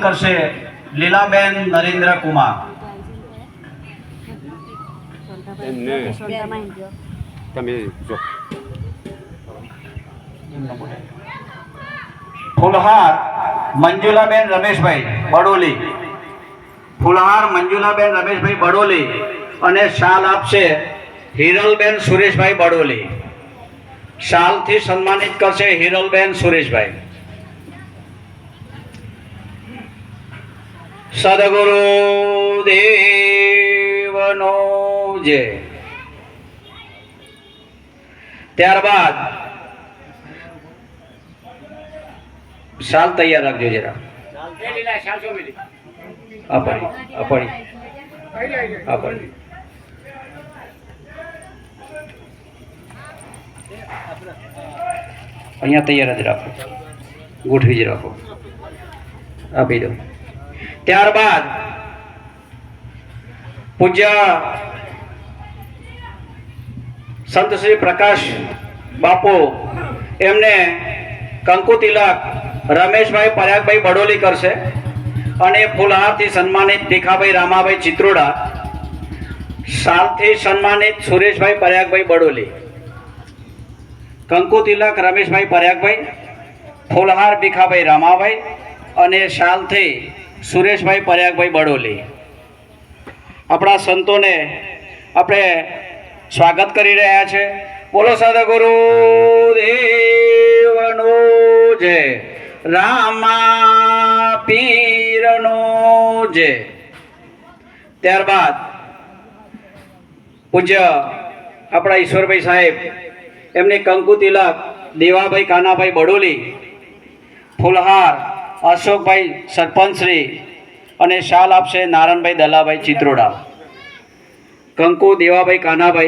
કરશે લીલાબેન નરેન્દ્ર કુમાર. ફુલહાર મંજુલાબેન રમેશભાઈ બડોલી. ફુલહાર મંજુલાબેન રમેશભાઈ બડોલી અને શાલ આપશે હિરલબેન સુરેશભાઈ બડોલી. શાલથી સન્માનિત કરશે હિરલબેન સુરેશભાઈ. સદગુરુ દેવનો જય. ત્યારબાદ શાલ તૈયાર રાખજો જરા. અહીંયા તૈયાર જ રાખો, ગોઠવી જ રાખો. આપી દો. ત્યારબાદ પૂજ્ય સંત શ્રી પ્રકાશ બાપુ એમને કંકુ તિલક રમેશભાઈ પરાગભાઈ બડોલી કરશે અને ફૂલહારથી સન્માનિત ભીખાભાઈ રામાભાઈ ચિત્રોડા. શાલથી સન્માનિત સુરેશભાઈ પરાગભાઈ બડોલી. કંકુ તિલક રમેશભાઈ પરાગભાઈ, ફૂલહાર ભીખાભાઈ રામાભાઈ અને શાલથી સુરેશભાઈ પરાગભાઈ બડોલી. આપણા સંતોને આપણે સ્વાગત કરી રહ્યા છે. બોલો સદગુરુ દેવનો જય, રામા પીરનો જય. ત્યારબાદ પૂજ્ય આપણા ઈશ્વરભાઈ સાહેબ એમની કંકુ તિલક દેવાભાઈ કાનાભાઈ બડોલી, ફુલહાર અશોકભાઈ સરપંચશ્રી અને શાલ આપશે નારાયણભાઈ દલાભાઈ ચિત્રોડા. કંકુ દેવાભાઈ કાનાભાઈ